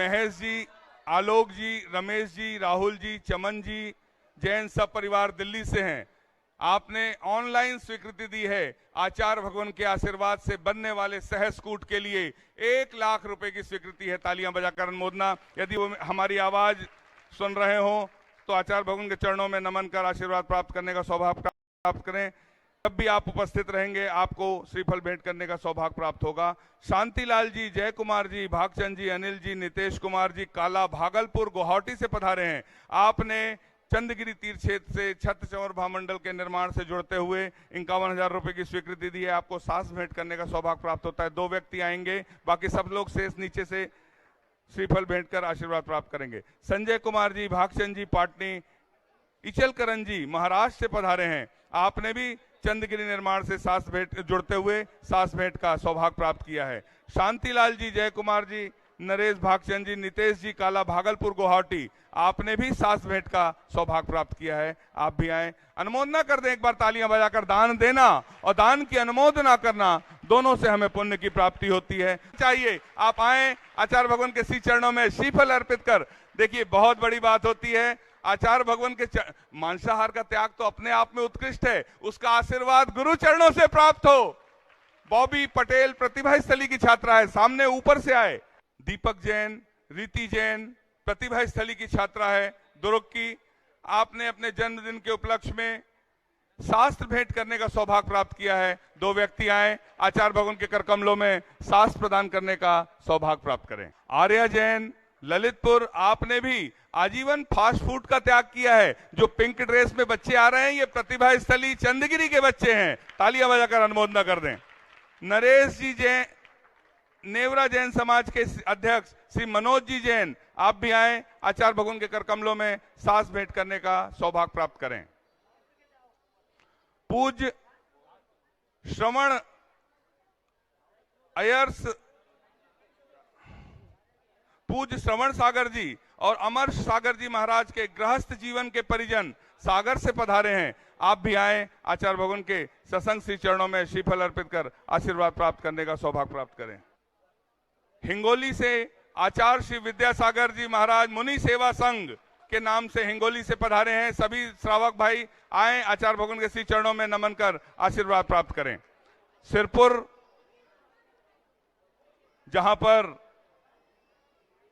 महेश जी, आलोक जी, रमेश जी, राहुल जी, चमन जी जैन सब परिवार दिल्ली से हैं। आपने ऑनलाइन स्वीकृति दी है। आचार्य भगवान के आशीर्वाद से बनने वाले सहस्कूट के लिए 1 लाख रुपए की स्वीकृति है। तालियां बजाकर अनुमोदना। यदि वो हमारी आवाज सुन रहे हो तो आचार्य भगवान के चरणों में नमन कर आशीर्वाद प्राप्त करने का सौभाग्य प्राप्त करें। जब भी आप उपस्थित रहेंगे आपको श्रीफल भेंट करने का सौभाग्य प्राप्त होगा। शांतिलाल जी, जय कुमार जी, भागचंद जी, अनिल जी, नितेश कुमार जी काला भागलपुर गुवाहाटी से पधारे हैं। आपने चंदगिरी तीर्थ क्षेत्र से छत्र चंवर महामंडल के निर्माण से जुड़ते हुए 51,000 रुपए की स्वीकृति दी है। आपको सास भेंट करने का सौभाग्य प्राप्त होता है। 2 व्यक्ति आएंगे, बाकी सब लोग शेष नीचे से श्रीफल भेंट कर आशीर्वाद प्राप्त करेंगे। संजय कुमार जी, भागचंद जी, पाटनी, इचलकरण जी महाराष्ट्र से पधारे हैं। आपने भी चंदगिरी निर्माण से सास भेंट जुड़ते हुए सास भेंट का सौभाग्य प्राप्त किया है। शांतिलाल जी, जय कुमार जी, नरेश, भागचंद जी, नितेश जी काला भागलपुर गुवाहाटी, आपने भी सास भेंट का सौभाग्य प्राप्त किया है। आप भी आए, अनुमोदना कर दें। एक बार तालियां बजाकर दान देना और दान की अनुमोदना करना, दोनों से हमें पुण्य की प्राप्ति होती है। चाहिए आप आए, आचार्य भगवान के श्री चरणों में श्रीफल अर्पित कर। देखिए बहुत बड़ी बात होती है, आचार्य भगवान के मांसाहार का त्याग तो अपने आप में उत्कृष्ट है, उसका आशीर्वाद गुरु चरणों से प्राप्त हो। बॉबी पटेल प्रतिभा स्थली की छात्रा है, सामने ऊपर से आए। दीपक जैन, रीति जैन प्रतिभा स्थली की छात्रा है दुर्ग की। आपने अपने जन्मदिन के उपलक्ष्य में शास्त्र भेंट करने का सौभाग्य प्राप्त किया है। 2 व्यक्ति आए, आचार्य भगवान के कर कमलों में शास्त्र प्रदान करने का सौभाग्य प्राप्त करें। आर्या जैन ललितपुर, आपने भी आजीवन फास्ट फूड का त्याग किया है। जो पिंक ड्रेस में बच्चे आ रहे हैं ये प्रतिभा स्थली चंदगिरी के बच्चे हैं। तालियां बजाकर अनुमोदना कर दें। नरेश जी जैन, नेवरा जैन समाज के अध्यक्ष श्री मनोज जी जैन, आप भी आए, आचार्य भगवान के कर कमलों में सास भेंट करने का सौभाग्य प्राप्त करें। पूज्य श्रवण अयर्स, पूज्य श्रवण सागर जी और अमर सागर जी महाराज के गृहस्थ जीवन के परिजन सागर से पधारे हैं। आप भी आए, आचार्य भगवान के सत्संग श्री चरणों में श्रीफल अर्पित कर आशीर्वाद प्राप्त करने का सौभाग्य प्राप्त करें। हिंगोली से आचार्य श्री विद्यासागर जी महाराज मुनि सेवा संघ के नाम से हिंगोली से पधारे हैं। सभी श्रावक भाई आए, आचार्य भगवान के श्री चरणों में नमन कर आशीर्वाद प्राप्त करें। सिरपुर, जहां पर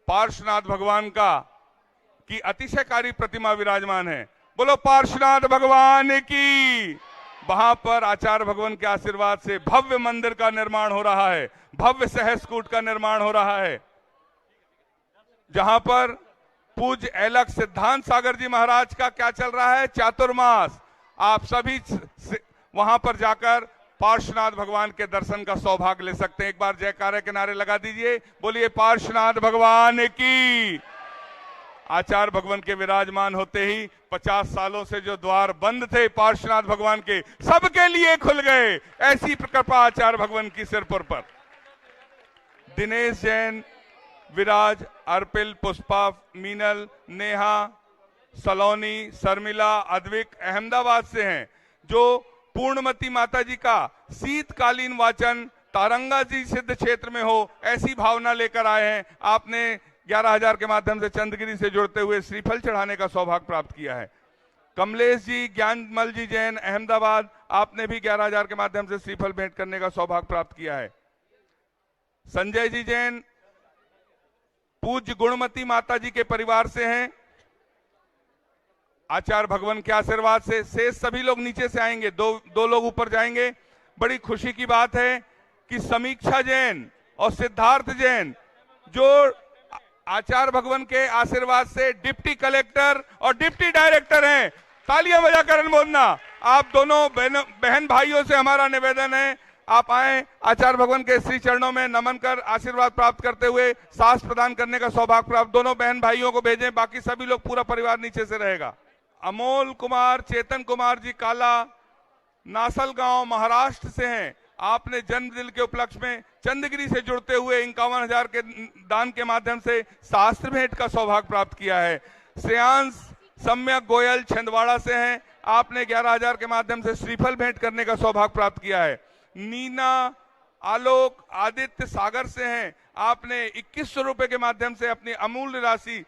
पार्श्वनाथ भगवान की अतिशयकारी प्रतिमा विराजमान है, बोलो पार्श्वनाथ भगवान की। वहां पर आचार्य भगवान के आशीर्वाद से भव्य मंदिर का निर्माण हो रहा है, भव्य सहस्कूट का निर्माण हो रहा है, जहां पर पूज्य एलक सिद्धांत सागर जी महाराज का क्या चल रहा है, चातुर्मास। आप सभी वहां पर जाकर पार्श्वनाथ भगवान के दर्शन का सौभाग्य ले सकते हैं। एक बार जयकारे के नारे लगा दीजिए, बोलिए पार्श्वनाथ भगवान की। आचार्य भगवान के विराजमान होते ही 50 सालों से जो द्वार बंद थे पार्श्वनाथ भगवान के, सबके लिए खुल गए। ऐसी कृपा आचार्य भगवान की सिरपुर पर। दिनेश जैन, विराज, अर्पिल, पुष्पा, मीनल, नेहा, सलोनी, शर्मिला, अद्विक अहमदाबाद से हैं, जो पूर्णमती माता जी का शीतकालीन वाचन तारंगा जी सिद्ध क्षेत्र में हो ऐसी भावना लेकर आए हैं। आपने 11,000 के माध्यम से चंदगिरी से जुड़ते हुए श्रीफल चढ़ाने का सौभाग्य प्राप्त किया है। कमलेश जी, ज्ञानमल जी जैन अहमदाबाद, आपने भी 11,000 के माध्यम से श्रीफल भेंट करने का सौभाग्य प्राप्त किया है। संजय जी जैन पूज्य गुणमती माता जी के परिवार से हैं। आचार्य भगवान के आशीर्वाद से शेष सभी लोग नीचे से आएंगे, दो लोग ऊपर जाएंगे। बड़ी खुशी की बात है कि समीक्षा जैन और सिद्धार्थ जैन जो आचार्य भगवान के आशीर्वाद से डिप्टी कलेक्टर और डिप्टी डायरेक्टर हैं। तालियां बजाकर अनुमोदना। आप दोनों बहन भाइयों से हमारा निवेदन है, आप आए, आचार्य भगवान के श्री चरणों में नमन कर आशीर्वाद प्राप्त करते हुए सास प्रदान करने का सौभाग्य प्राप्त। दोनों बहन भाइयों को भेजें, बाकी सभी लोग, पूरा परिवार नीचे से रहेगा। अमोल कुमार, चेतन कुमार जी काला, नासलगांव महाराष्ट्र से हैं। आपने जन्मदिन के उपलक्ष्य में चंदगिरी से जुड़ते हुए 51,000 के दान के माध्यम से शास्त्र भेंट का सौभाग्य प्राप्त किया है। श्रेयांश सम्यक गोयल छिंदवाड़ा से हैं। आपने 11,000 के माध्यम से श्रीफल भेंट करने का सौभाग्य प्राप्त किया है। नीना आलोक आदित्य सागर से हैं, आपने 2100 रुपए के माध्यम से अपनी अमूल्य राशि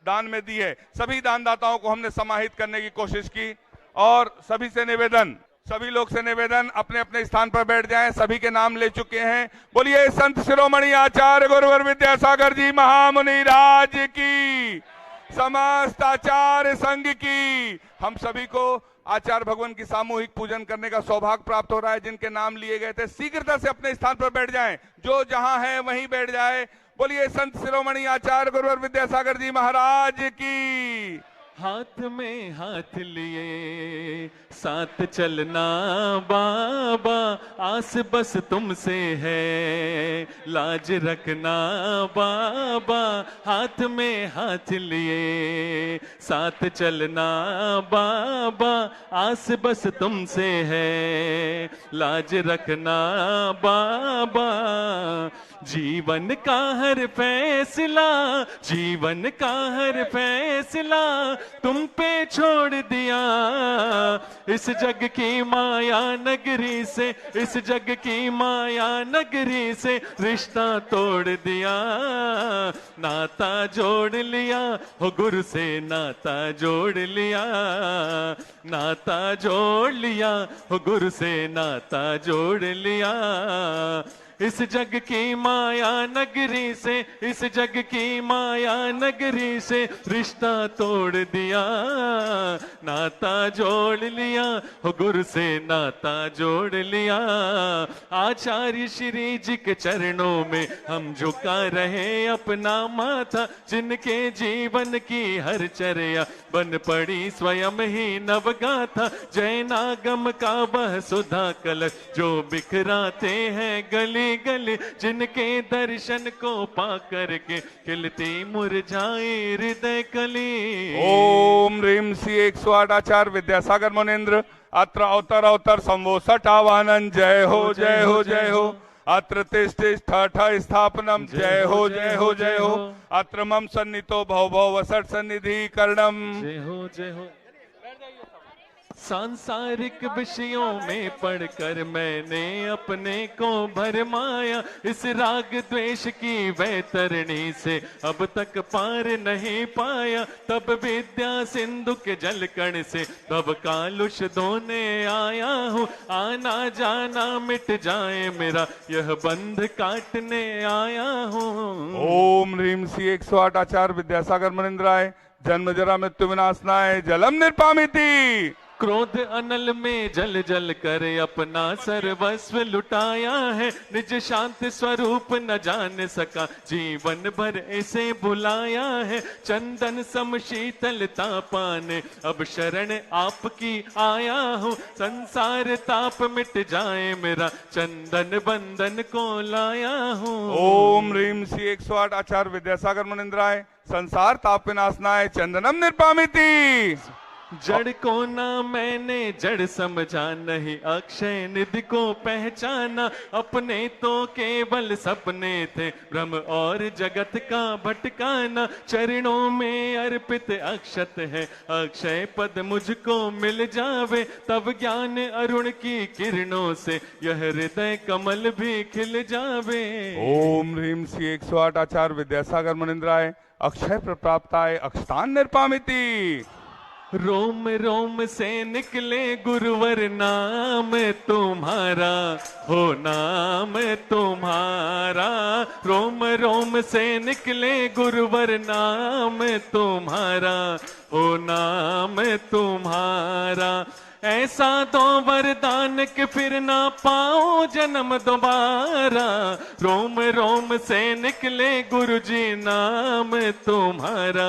दान में दी है। सभी दानदाताओं को हमने समाहित करने की कोशिश की और सभी से निवेदन, सभी लोग से निवेदन अपने अपने स्थान पर बैठ जाएं। सभी के नाम ले चुके हैं। बोलिए संत शिरोमणि आचार्य गुरुवर विद्यासागर जी महामुनि राज की, समस्त आचार्य संघ की। हम सभी को आचार्य भगवान की सामूहिक पूजन करने का सौभाग्य प्राप्त हो रहा है। जिनके नाम लिए गए थे शीघ्रता से अपने स्थान पर बैठ जाएं, जो जहां है वहीं बैठ जाए। बोलिए संत शिरोमणि आचार्य गुरुवर विद्यासागर जी महाराज की। हाथ में हाथ लिए साथ चलना बाबा, आस बस तुमसे है लाज रखना बाबा। हाथ में हाथ लिए साथ चलना बाबा, आस बस तुमसे है लाज रखना बाबा। जीवन का हर फैसला, जीवन का हर फैसला तुम पे छोड़ दिया। इस जग की माया नगरी से, इस जग की माया नगरी से रिश्ता तोड़ दिया। नाता जोड़ लिया हो गुरु से, नाता जोड़ लिया, नाता जोड़ लिया हो गुरु से, नाता जोड़ लिया। इस जग की माया नगरी से, इस जग की माया नगरी से रिश्ता तोड़ दिया। नाता जोड़ लिया हो गुरु से, नाता जोड़ लिया। आचार्य श्री जी के चरणों में हम झुका रहे अपना माथा, जिनके जीवन की हर चर्या बन पड़ी स्वयं ही नवगाथा। जैनागम का वह सुधा कलश जो बिखराते हैं गली गली, जिनके दर्शन को पा करके खिलती मुरझाई हृदय कली। ओम ह्रीं श्री 108 आचार्य विद्यासागर मुनीन्द्र अत्र अवतर अवतर संवोसठ आवाहनन। जय हो जय हो जय हो। अत्र तिष्ठ ठ स्थापनम। जय हो जय हो जय हो। अत्र मम सन्नितो भव भव वसट सन्निधि करणम। जय हो जय हो। सांसारिक विषयों में पढ़कर मैंने अपने को भरमाया, इस राग द्वेष की वैतरणी से अब तक पार नहीं पाया। तब विद्या सिंधु के जलकण से तब कालुष धोने आया हूँ। आना जाना मिट जाए मेरा यह बंध काटने आया हूँ। ओम ह्रीं श्री 108 आचार्य विद्यासागर मुनीन्द्राय। जन्म जरा मृत्यु विनाशनाय जलम निर्पामिति। क्रोध अनल में जल जल कर अपना सर्वस्व लुटाया है। निज शांत स्वरूप न जान सका, जीवन भर ऐसे भुलाया है। चंदन सम शीतलता पाने अब शरण आपकी आया हूँ। संसार ताप मिट जाए मेरा चंदन बंधन को लाया हूँ। ओम ह्रीं श्री 108 आचार्य विद्यासागर मुनीन्द्राय। संसार ताप विनाशनाय चंदनम निर्पामिति। जड़ को ना मैंने जड़ समझा, नहीं अक्षय निधि को पहचाना। अपने तो केवल सपने थे, भ्रम और जगत का भटकाना। चरणों में अर्पित अक्षत है, अक्षय पद मुझको मिल जावे। तब ज्ञान अरुण की किरणों से यह हृदय कमल भी खिल जावे। ओम ह्रीं श्री 108 आचार्य विद्यासागर मुनीन्द्राय। अक्षय प्रप्राप्ताय अक्षतान निर्पामिति। रोम रोम से निकले गुरुवर नाम तुम्हारा, हो नाम तुम्हारा। रोम रोम से निकले गुरुवर नाम तुम्हारा, हो नाम तुम्हारा। ऐसा दो वरदान के फिर ना पाओ जन्म दोबारा। रोम रोम से निकले गुरुजी नाम तुम्हारा,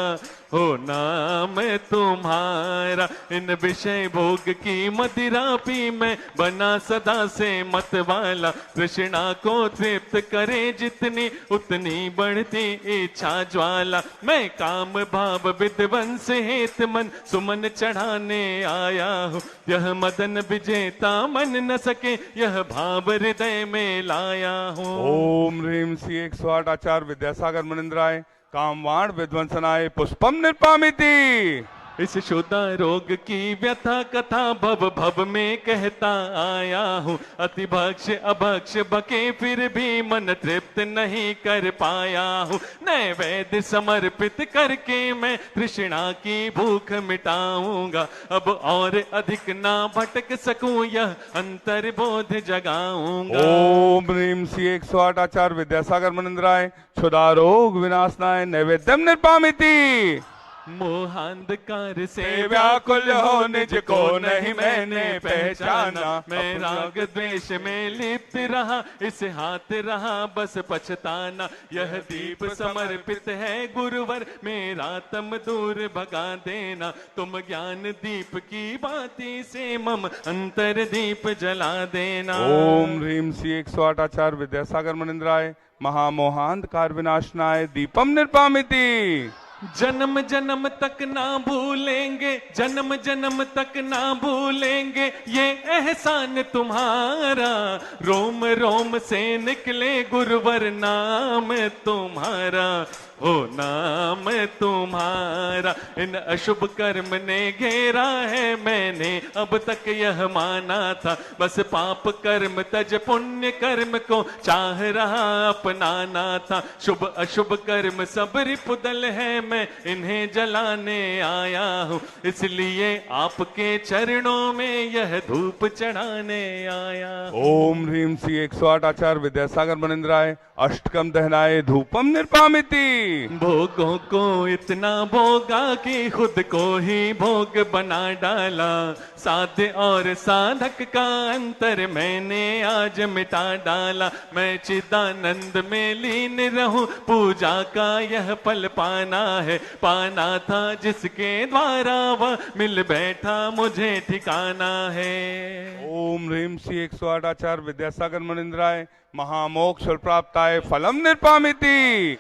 हो नाम तुम्हारा। इन विषय भोग की मदिरा पी मैं बना सदा से मत वाला। कृष्णा को तृप्त करे जितनी उतनी बढ़ती इच्छा ज्वाला। मैं काम भाव विध्वंस हेत मन सुमन चढ़ाने आया हूँ। यह मदन विजेता मन न सके यह भाव हृदय में लाया हूँ। ओम ह्रीं श्री 108 आचार्य विद्यासागर मुनीन्द्राय। कामवाण विध्वंसनाय पुष्पम निर्पामिति। इस शुदा रोग की व्यथा कथा भव भव में कहता आया हूँ। अति भक्ष अभक्ष बके फिर भी मन तृप्त नहीं कर पाया हूँ। नैवेद्य समर्पित करके मैं तृष्णा की भूख मिटाऊंगा। अब और अधिक ना भटक सकूं यह अंतर्बोध जगाऊंगा। ओम ह्रीम श्री 108 आचार्य विद्यासागर मुनिंद्राय क्षुधा रोग विनाशनाय नैवेद्यम निर्पामिति। मोहांधकार से व्याकुल हो निज को नहीं मैंने पहचाना। मैं राग द्वेष में लिप्त रहा इस हाथ रहा बस पछताना। यह दीप समर्पित है गुरुवर मेरा तम दूर भगा देना। तुम ज्ञान दीप की बाती से मम अंतर दीप जला देना। ओम ह्रीम श्री 108 आचार्य विद्यासागर मुनिंद्राय महामोहांधकार विनाशनाय दीपम निर्पामिति। जन्म जन्म तक ना भूलेंगे जन्म जन्म तक ना भूलेंगे ये एहसान तुम्हारा। रोम रोम से निकले गुरुवर नाम तुम्हारा। हो नाम तुम्हारा। इन अशुभ कर्म ने घेरा है मैंने अब तक यह माना था। बस पाप कर्म तज पुण्य कर्म को चाह रहा अपनाना था। शुभ अशुभ कर्म सब रिपुदल है मैं इन्हें जलाने आया हूँ। इसलिए आपके चरणों में यह धूप चढ़ाने आया। ओम ह्रीम श्री 108 आचार्य विद्यासागर मुनिंद्राय अष्टकम दहनाय धूपम निर्पामिति। भोगों को इतना भोगा कि खुद को ही भोग बना डाला। साध्य और साधक का अंतर मैंने आज मिटा डाला। मैं चिदानंद में लीन रहूं पूजा का यह पल पाना है। पाना था जिसके द्वारा वह मिल बैठा मुझे ठिकाना है। ओम ह्रीम श्री 108 आचार्य विद्यासागर मुनिंद्राय महामोक्ष प्राप्ताय फलम निर्पामिति।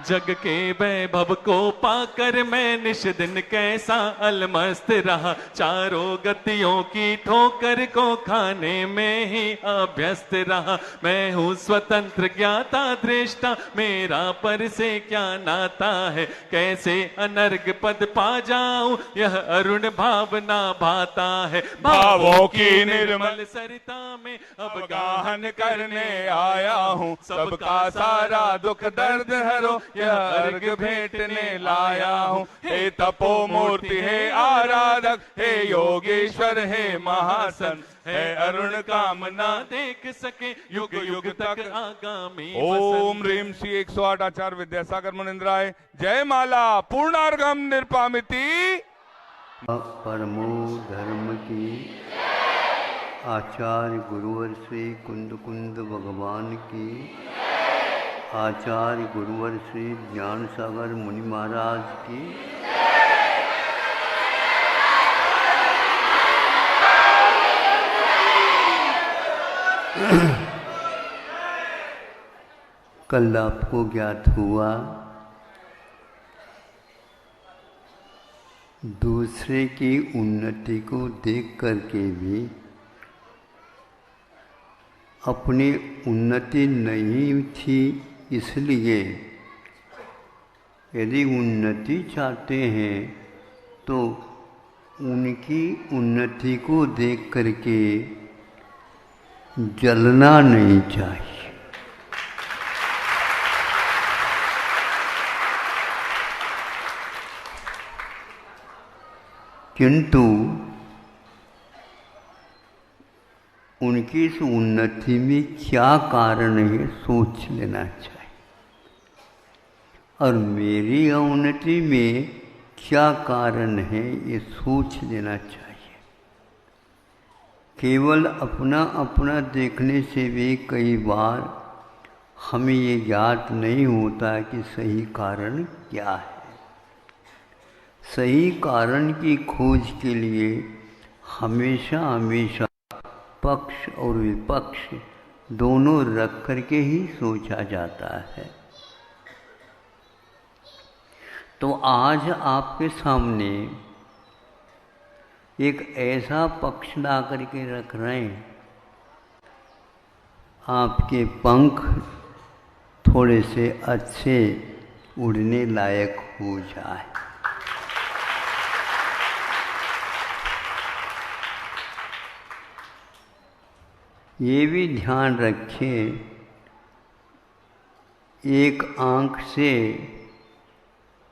जग के वैभव को पाकर मैं निश दिन कैसा अलमस्त रहा। चारों गतियों की ठोकर को खाने में ही अभ्यस्त रहा। मैं हूँ स्वतंत्र ज्ञाता दृष्टा मेरा पर से क्या नाता है। कैसे अनर्ग पद पा जाऊं यह अरुण भावना भाता है। भावों की निर्मल सरिता में अब गाहन करने आया हूँ। सबका सारा दुख दर्द हरो यह अर्घ भेंटने लाया हूँ। हे तपो मूर्ति हे आराधक हे योगेश्वर हे महासन है अरुण कामना देख सके युग युग तक आगामी। ओम ह्रीम श्री 108 आचार्य विद्यासागर मुनिंद्राय जय माला पूर्णार्घम निर्पामिति। परमो धर्म की आचार्य गुरुवर श्री कुंद कुंद भगवान की। आचार्य गुरुवर श्री ज्ञान सागर मुनि महाराज की। कल आपको ज्ञात हुआ दूसरे की उन्नति को देख करके भी अपनी उन्नति नहीं थी। इसलिए यदि उन्नति चाहते हैं तो उनकी उन्नति को देख करके जलना नहीं चाहिए। किंतु उनकी इस उन्नति में क्या कारण है सोच लेना चाहिए। और मेरी उन्नति में क्या कारण है ये सोच लेना चाहिए। केवल अपना अपना देखने से भी कई बार हमें ये ज्ञात नहीं होता कि सही कारण क्या है। सही कारण की खोज के लिए हमेशा हमेशा पक्ष और विपक्ष दोनों रख करके ही सोचा जाता है। तो आज आपके सामने एक ऐसा पक्ष ला करके रख रहे हैं, आपके पंख थोड़े से अच्छे उड़ने लायक हो जाए। ये भी ध्यान रखें, एक आंख से,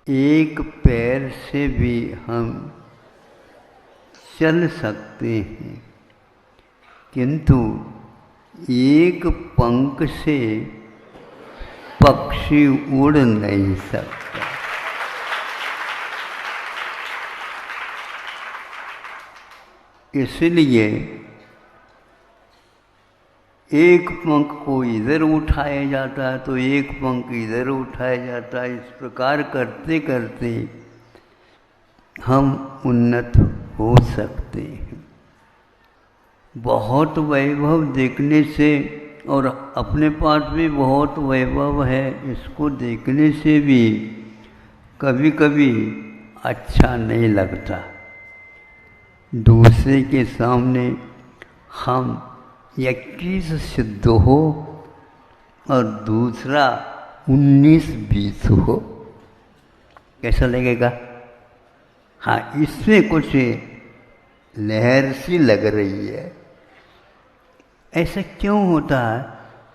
एक पैर से भी हम चल सकते हैं, किंतु एक पंख से पक्षी उड़ नहीं सकता। इसलिए एक पंख को इधर उठाया जाता है तो एक पंख इधर उठाया जाता है। इस प्रकार करते करते हम उन्नत हो सकते हैं। बहुत वैभव देखने से, और अपने पास भी बहुत वैभव है, इसको देखने से भी कभी कभी अच्छा नहीं लगता। दूसरे के सामने हम 21 सिद्ध हो और दूसरा 19-20 हो, कैसा लगेगा? हाँ, इसमें कुछ लहर सी लग रही है। ऐसा क्यों होता है?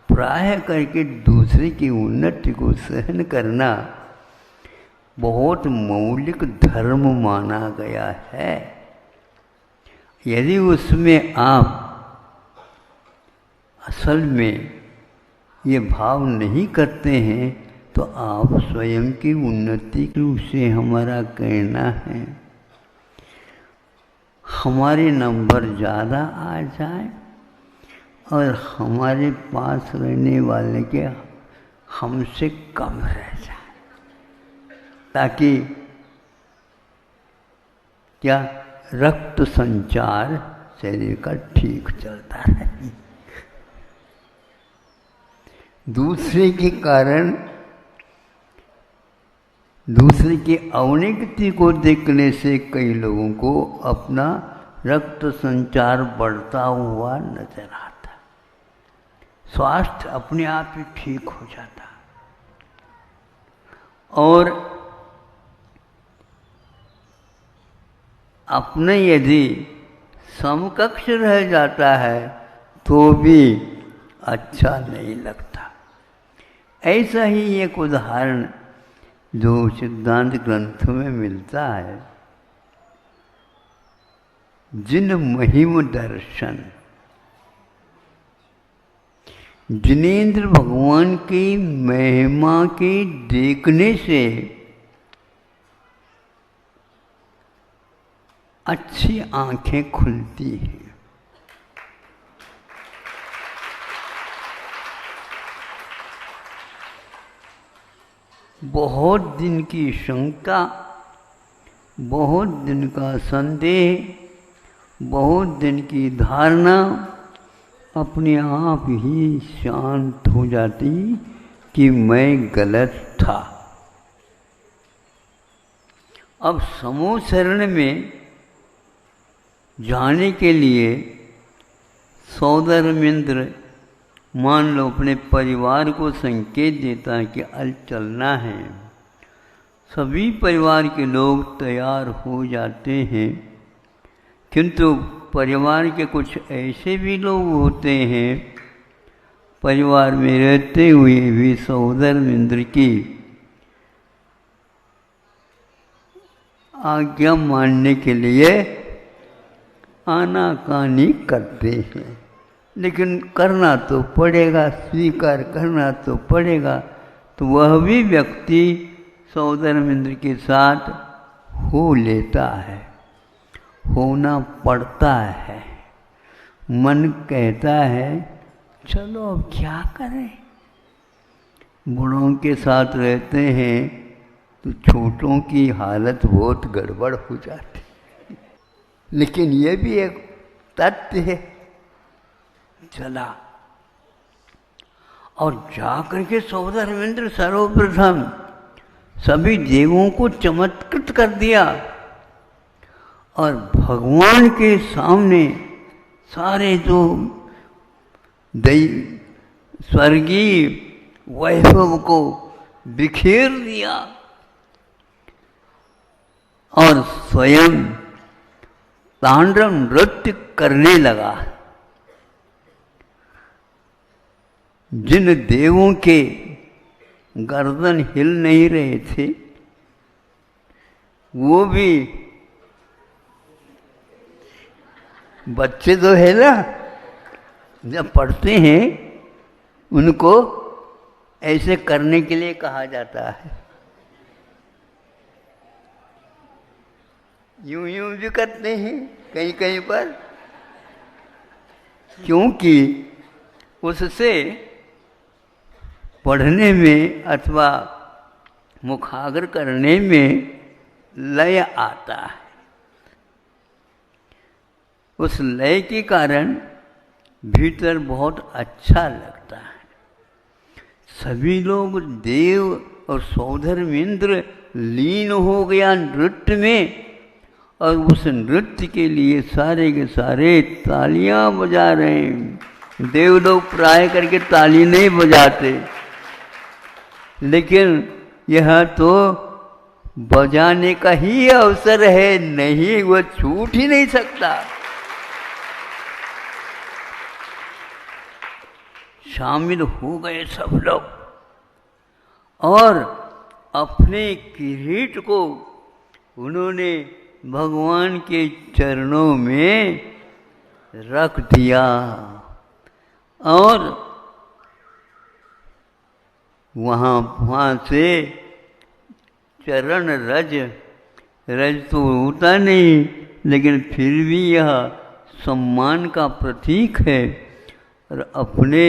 प्राय करके दूसरे की उन्नति को सहन करना बहुत मौलिक धर्म माना गया है। यदि उसमें आप असल में ये भाव नहीं करते हैं तो आप स्वयं की उन्नति से हमारा कहना है हमारे नंबर ज़्यादा आ जाए और हमारे पास रहने वाले के हमसे कम रह जाए, ताकि क्या रक्त संचार शरीर का ठीक चलता रहे। दूसरे के कारण, दूसरे की अवनति को देखने से कई लोगों को अपना रक्त संचार बढ़ता हुआ नजर आता, स्वास्थ्य अपने आप ही ठीक हो जाता। और अपने यदि समकक्ष रह जाता है तो भी अच्छा नहीं लगता। ऐसा ही एक उदाहरण जो सिद्धांत ग्रंथों में मिलता है, जिन महिम दर्शन, जिनेंद्र भगवान की महिमा के देखने से अच्छी आंखें खुलती हैं। बहुत दिन की शंका, बहुत दिन का संदेह, बहुत दिन की धारणा अपने आप ही शांत हो जाती कि मैं गलत था। अब समूह शरण में जाने के लिए सौधर्मेंद्र मान लो अपने परिवार को संकेत देता है कि आज चलना है। सभी परिवार के लोग तैयार हो जाते हैं, किंतु परिवार के कुछ ऐसे भी लोग होते हैं, परिवार में रहते हुए भी सौधर्मेंद्र की आज्ञा मानने के लिए आनाकानी करते हैं। लेकिन करना तो पड़ेगा, स्वीकार करना तो पड़ेगा। तो वह भी व्यक्ति सौधर्मेंद्र के साथ हो लेता है, होना पड़ता है। मन कहता है चलो अब क्या करें, बड़ों के साथ रहते हैं तो छोटों की हालत बहुत गड़बड़ हो जाती। लेकिन ये भी एक तथ्य है। चला और जाकर के सौधर्मेंद्र सर्वप्रथम सभी देवों को चमत्कृत कर दिया और भगवान के सामने सारे जो स्वर्गीय वैभव को बिखेर दिया और स्वयं तांडव नृत्य करने लगा। जिन देवों के गर्दन हिल नहीं रहे थे, वो भी बच्चे तो है ना, जब पढ़ते हैं उनको ऐसे करने के लिए कहा जाता है। यूं यूं भी करते हैं कहीं कहीं पर, क्योंकि उससे पढ़ने में अथवा मुखाग्र करने में लय आता है। उस लय के कारण भीतर बहुत अच्छा लगता है। सभी लोग देव और सौधर्मेंद्र लीन हो गया नृत्य में, और उस नृत्य के लिए सारे के सारे तालियां बजा रहे हैं। देव लोग प्राय करके ताली नहीं बजाते, लेकिन यह तो बजाने का ही अवसर है, नहीं वह छूट ही नहीं सकता। शामिल हो गए सब लोग और अपने किरीट को उन्होंने भगवान के चरणों में रख दिया, और वहाँ से चरण रज तो होता नहीं, लेकिन फिर भी यह सम्मान का प्रतीक है, और अपने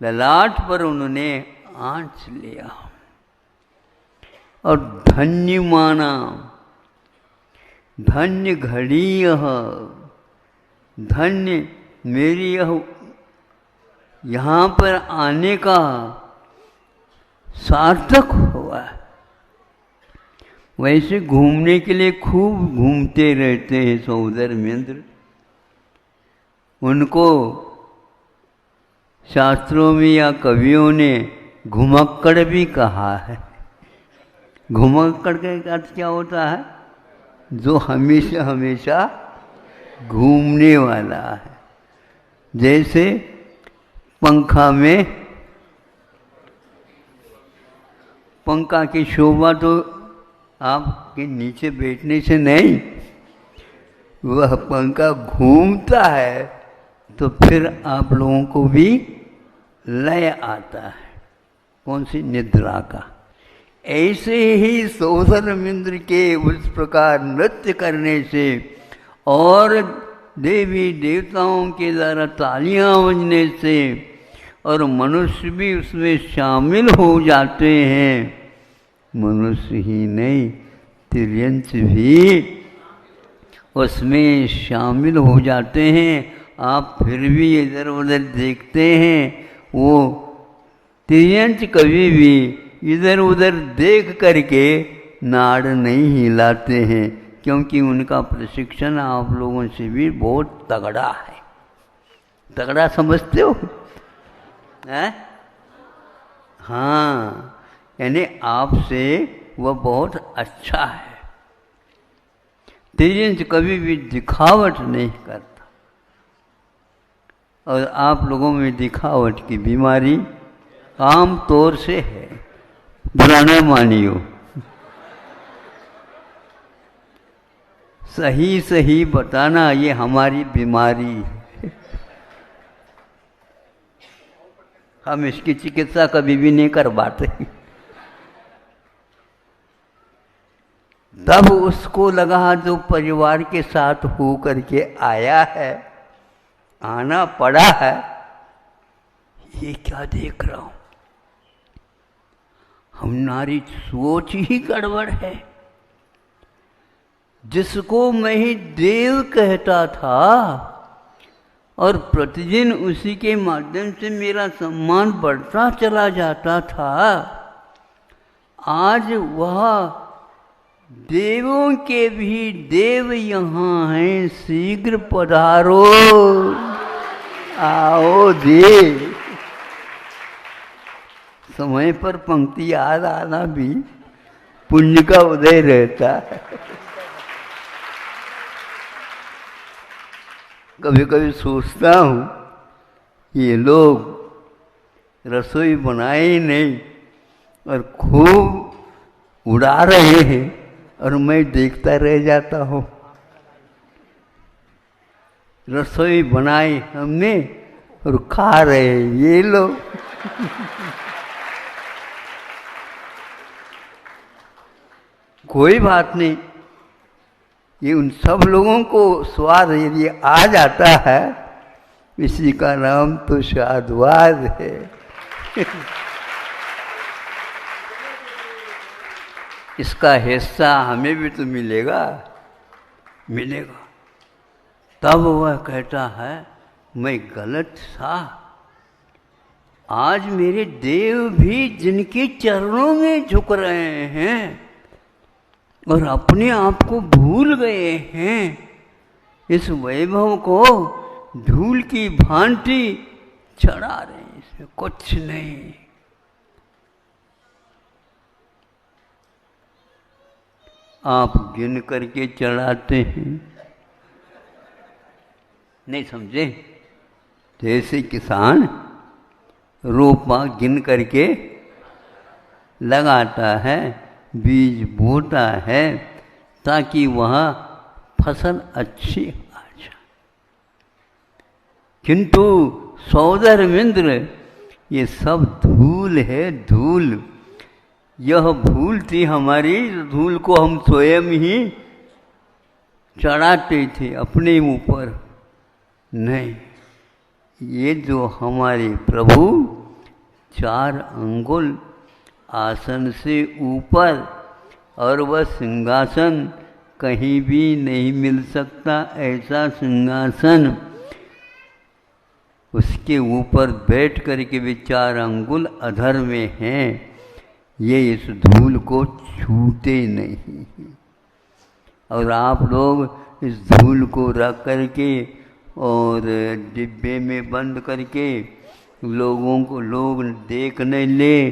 ललाट पर उन्होंने आंच लिया और धन्य माना। धन्य घड़ी यह, धन्य मेरी यह यहाँ पर आने का सार्थक हुआ। वैसे घूमने के लिए खूब घूमते रहते हैं सौधर्मेंद्र। उनको शास्त्रों में या कवियों ने घुमक्कड़ भी कहा है। घुमक्कड़ का अर्थ क्या होता है? जो हमेशा हमेशा घूमने वाला है। जैसे पंखा में, पंखा की शोभा तो आपके नीचे बैठने से नहीं, वह पंखा घूमता है तो फिर आप लोगों को भी लय आता है। कौन सी? निद्रा का। ऐसे ही सौधर्मेंद्र के उस प्रकार नृत्य करने से और देवी देवताओं के द्वारा तालियां बजने से और मनुष्य भी उसमें शामिल हो जाते हैं। मनुष्य ही नहीं, तिर्यंच भी उसमें शामिल हो जाते हैं। आप फिर भी इधर उधर देखते हैं, वो तिर्यंच कभी भी इधर उधर देख करके नाड़ नहीं हिलाते हैं, क्योंकि उनका प्रशिक्षण आप लोगों से भी बहुत तगड़ा है। तगड़ा समझते हो? हैं? हाँ, यानी आपसे वह बहुत अच्छा है। तिर्यंच कभी भी दिखावट नहीं करता, और आप लोगों में दिखावट की बीमारी आम तौर से है। बुरा न मानियो, सही सही बताना ये हमारी बीमारी है। हम इसकी चिकित्सा कभी भी नहीं करवाते। तब उसको लगा जो परिवार के साथ हो करके आया है, आना पड़ा है, ये क्या देख रहा हूं, हमारी सोच ही गड़बड़ है। जिसको मैं ही देव कहता था और प्रतिदिन उसी के माध्यम से मेरा सम्मान बढ़ता चला जाता था, आज वह देवों के भी देव यहाँ हैं, शीघ्र पधारो, आओ देव। समय पर पंक्ति याद आना भी पुण्य का उदय रहता है। कभी कभी सोचता हूँ ये लोग रसोई बनाए ही नहीं और खूब उड़ा रहे हैं और मैं देखता रह जाता हूँ। रसोई बनाई हमने और खा रहे हैं ये लोग। कोई बात नहीं, ये उन सब लोगों को स्वाद यदि आ जाता है, इसी का नाम तो स्वादवाद है। इसका हिस्सा हमें भी तो मिलेगा, मिलेगा। तब वह कहता है मैं गलत था। आज मेरे देव भी जिनके चरणों में झुक रहे हैं और अपने आप को भूल गए हैं, इस वैभव को धूल की भांति चढ़ा रहे हैं, इसमें कुछ नहीं। आप गिन करके चढ़ाते हैं, नहीं समझे? जैसे किसान रोपा गिन करके लगाता है, बीज बोता है ताकि वह फसल अच्छी आ जाए। किंतु सौदरमिंद्र, ये सब धूल है, धूल। यह भूल थी हमारी, धूल को हम स्वयं ही चढ़ाते थे अपने ऊपर। नहीं, ये जो हमारे प्रभु 4 अंगुल आसन से ऊपर, और वह सिंहासन कहीं भी नहीं मिल सकता ऐसा सिंहासन, उसके ऊपर बैठ करके भी 4 अंगुल अधर में हैं। ये इस धूल को छूते नहीं। और आप लोग इस धूल को रख करके और डिब्बे में बंद करके लोगों को लोग देखने ले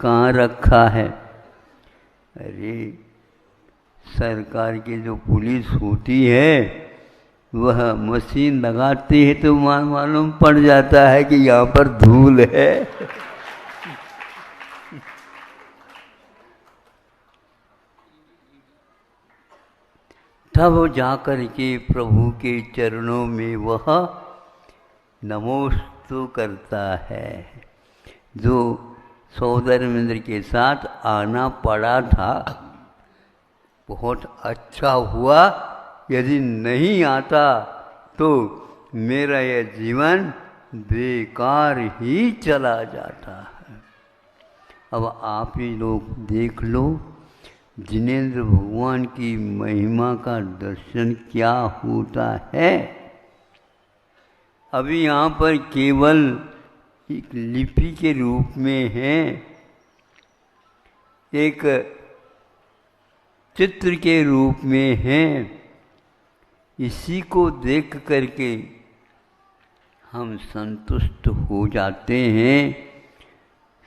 कहाँ रखा है। अरे सरकार की जो पुलिस होती है वह मशीन लगाती है तो मालूम पड़ जाता है कि यहाँ पर धूल है। तब जाकर के प्रभु के चरणों में वह नमोस्तु करता है। जो सौदरमिंद्र के साथ आना पड़ा था, बहुत अच्छा हुआ। यदि नहीं आता तो मेरा यह जीवन बेकार ही चला जाता है। अब आप ही लोग देख लो, जिनेंद्र भगवान की महिमा का दर्शन क्या होता है। अभी यहाँ पर केवल एक लिपि के रूप में है, एक चित्र के रूप में है। इसी को देख करके हम संतुष्ट हो जाते हैं।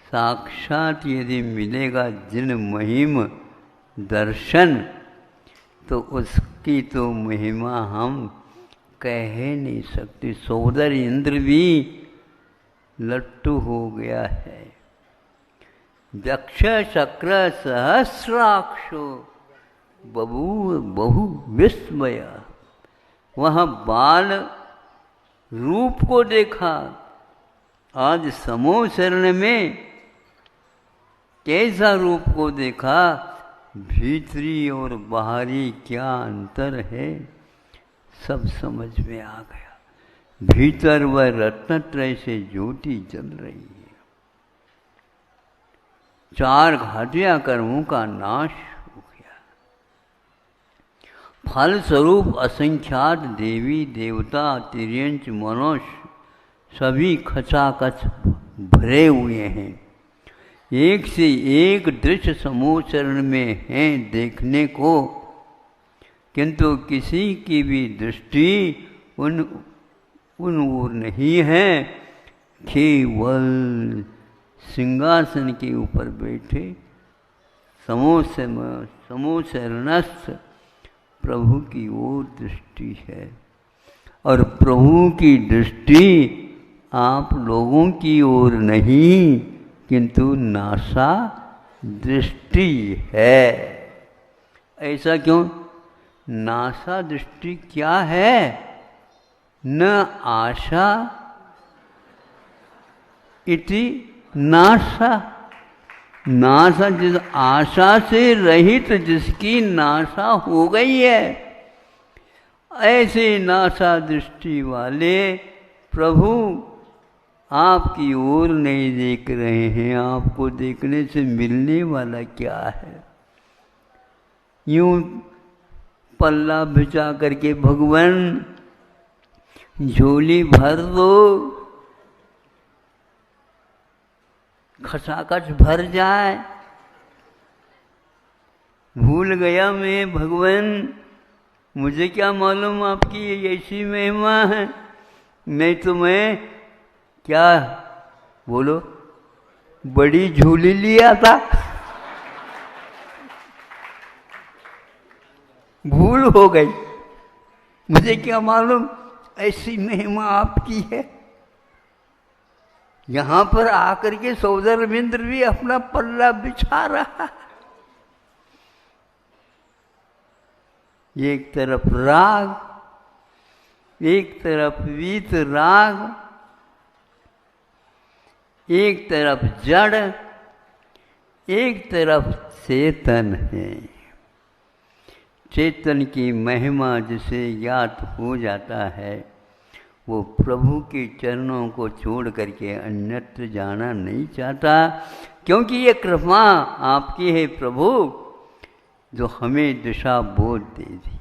साक्षात यदि मिलेगा जिन महिम दर्शन, तो उसकी तो महिमा हम कह नहीं सकते। सौदर इंद्र भी लट्टू हो गया है। दक्ष चक्र सहस्राक्षो बभू बहु विस्मय। वह बाल रूप को देखा। आज समूह शरण में कैसा रूप को देखा, भीतरी और बाहरी क्या अंतर है सब समझ में आ गया। भीतर वह रत्नत्रय से ज्योति जल रही है। 4 घाटिया कर्मों का नाश हो गया। फल स्वरूप असंख्यात देवी देवता तिर्यंच मनुष्य सभी खचाखच भरे हुए हैं। एक से एक दृश्य समूह चरण में हैं देखने को, किंतु किसी की भी दृष्टि उन ओर नहीं है। केवल सिंहासन के ऊपर बैठे समूह शरणस्थ प्रभु की ओर दृष्टि है। और प्रभु की दृष्टि आप लोगों की ओर नहीं किंतु नासा दृष्टि है। ऐसा क्यों? नासा दृष्टि क्या है? न आशा इति नासा। नासा, जिस आशा से रहित जिसकी नाशा हो गई है, ऐसे नाशा दृष्टि वाले प्रभु आपकी ओर नहीं देख रहे हैं। आपको देखने से मिलने वाला क्या है? यूं पल्ला भिजा करके भगवान झोली भर दो, खचाखच भर जाए। भूल गया मैं भगवान, मुझे क्या मालूम आपकी ऐसी महिमा है, नहीं तो मैं क्या बोलो बड़ी झूली लिया था। भूल हो गई, मुझे क्या मालूम ऐसी महिमा आपकी है। यहां पर आकर के सौदरमिंद्र भी अपना पल्ला बिछा रहा है। एक तरफ राग, एक तरफ वीत राग, एक तरफ जड़, एक तरफ चेतन है। चेतन की महिमा जिसे याद हो जाता है, वो प्रभु के चरणों को छोड़ करके अन्यत्र जाना नहीं चाहता, क्योंकि ये कृपा आपकी है प्रभु, जो हमें दिशा बोध दे दी।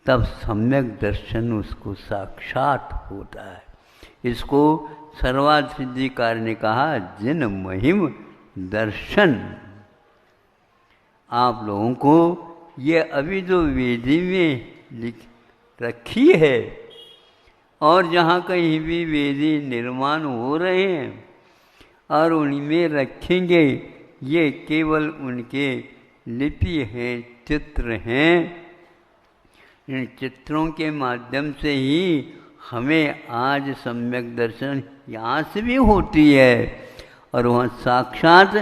तब सम्यक दर्शन उसको साक्षात होता है। इसको सर्वार्थ सिद्धिकार ने कहा जिन महिम दर्शन। आप लोगों को ये अभी जो वेदी में लिख रखी है, और जहाँ कहीं भी वेदी निर्माण हो रहे हैं और उनमें रखेंगे, ये केवल उनके लिपि हैं, चित्र हैं। इन चित्रों के माध्यम से ही हमें आज सम्यक दर्शन यहाँ से भी होती है, और वहाँ साक्षात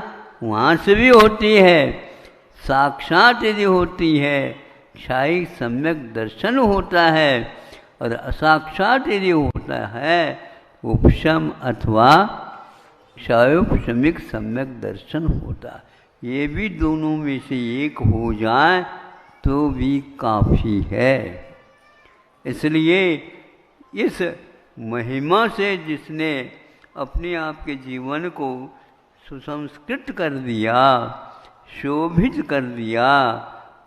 वहाँ से भी होती है। साक्षात यदि होती है, क्षायिक सम्यक दर्शन होता है, और असाक्षात यदि होता है, उपशम अथवा क्षयोपशमिक सम्यक दर्शन होता। ये भी दोनों में से एक हो जाए तो भी काफ़ी है। इसलिए इस महिमा से जिसने अपने आप के जीवन को सुसंस्कृत कर दिया, शोभित कर दिया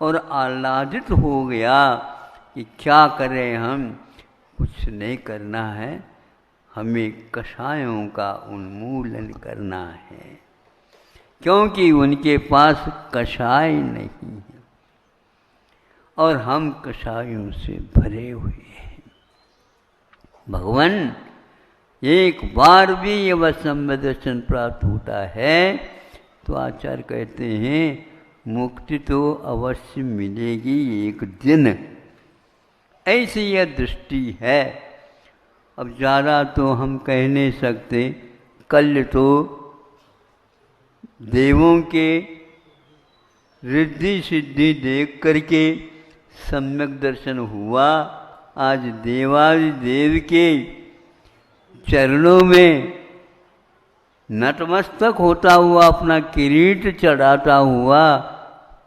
और आह्लादित हो गया कि क्या करें हम, कुछ नहीं करना है, हमें कषायों का उन्मूलन करना है, क्योंकि उनके पास कषाय नहीं है और हम कषायों से भरे हुए हैं। भगवान एक बार भी ये वसम्य दर्शन प्राप्त होता है तो आचार्य कहते हैं मुक्ति तो अवश्य मिलेगी एक दिन। ऐसी यह दृष्टि है। अब ज़्यादा तो हम कह नहीं सकते। कल तो देवों के रिद्धि सिद्धि देख करके सम्यक दर्शन हुआ। आज देवादिदेव के चरणों में नतमस्तक होता हुआ, अपना किरीट चढ़ाता हुआ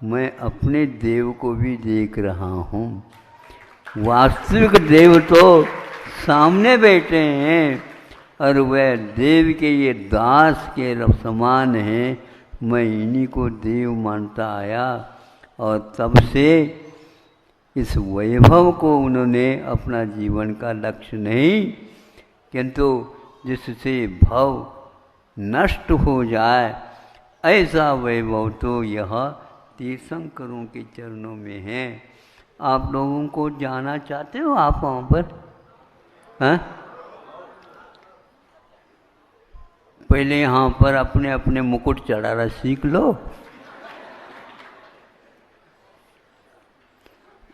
मैं अपने देव को भी देख रहा हूँ। वास्तविक देव तो सामने बैठे हैं और वह देव के ये दास के समान हैं। मैं इन्हीं को देव मानता आया और तब से इस वैभव को उन्होंने अपना जीवन का लक्ष्य नहीं, किंतु जिससे भव नष्ट हो जाए ऐसा वैभव तो यह तीर्थंकरों के चरणों में है। आप लोगों को जाना चाहते हो आप वहाँ पर? हाँ, पहले यहाँ पर अपने अपने मुकुट चढ़ाना सीख लो,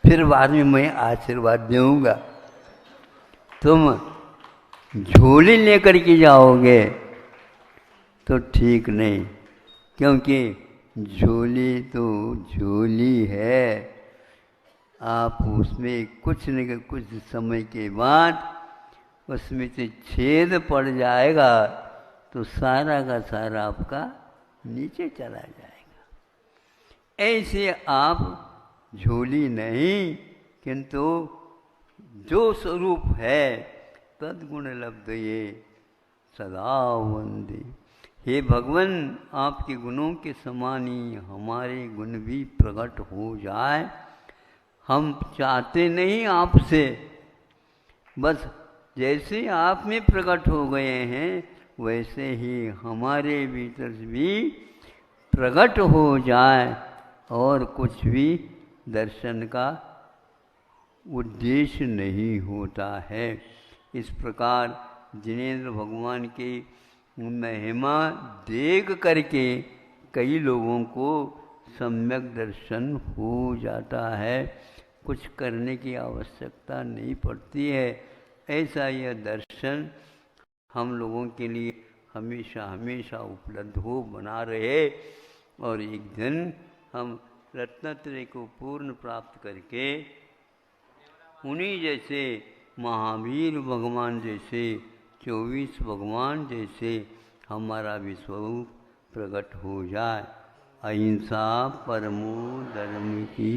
फिर बाद में मैं आशीर्वाद दूंगा। तुम झोली लेकर के जाओगे तो ठीक नहीं, क्योंकि झोली तो झोली है, आप उसमें कुछ न कुछ समय के बाद उसमें से छेद पड़ जाएगा तो सारा का सारा आपका नीचे चला जाएगा। ऐसे आप झोली नहीं, किंतु जो स्वरूप है तद्गुण लब्ध ये सदा वंदे। हे भगवान, आपके गुणों के समान ही हमारे गुण भी प्रकट हो जाए। हम चाहते नहीं आपसे, बस जैसे आप में प्रकट हो गए हैं वैसे ही हमारे भीतर भी प्रकट हो जाए, और कुछ भी दर्शन का उद्देश्य नहीं होता है। इस प्रकार जिनेंद्र भगवान की महिमा देख करके कई लोगों को सम्यक दर्शन हो जाता है, कुछ करने की आवश्यकता नहीं पड़ती है। ऐसा यह दर्शन हम लोगों के लिए हमेशा हमेशा उपलब्ध हो बना रहे, और एक दिन हम रत्नत्रय को पूर्ण प्राप्त करके उन्हीं जैसे महावीर भगवान जैसे 24 भगवान जैसे हमारा भी स्वरूप प्रकट हो जाए। अहिंसा परमो धर्म की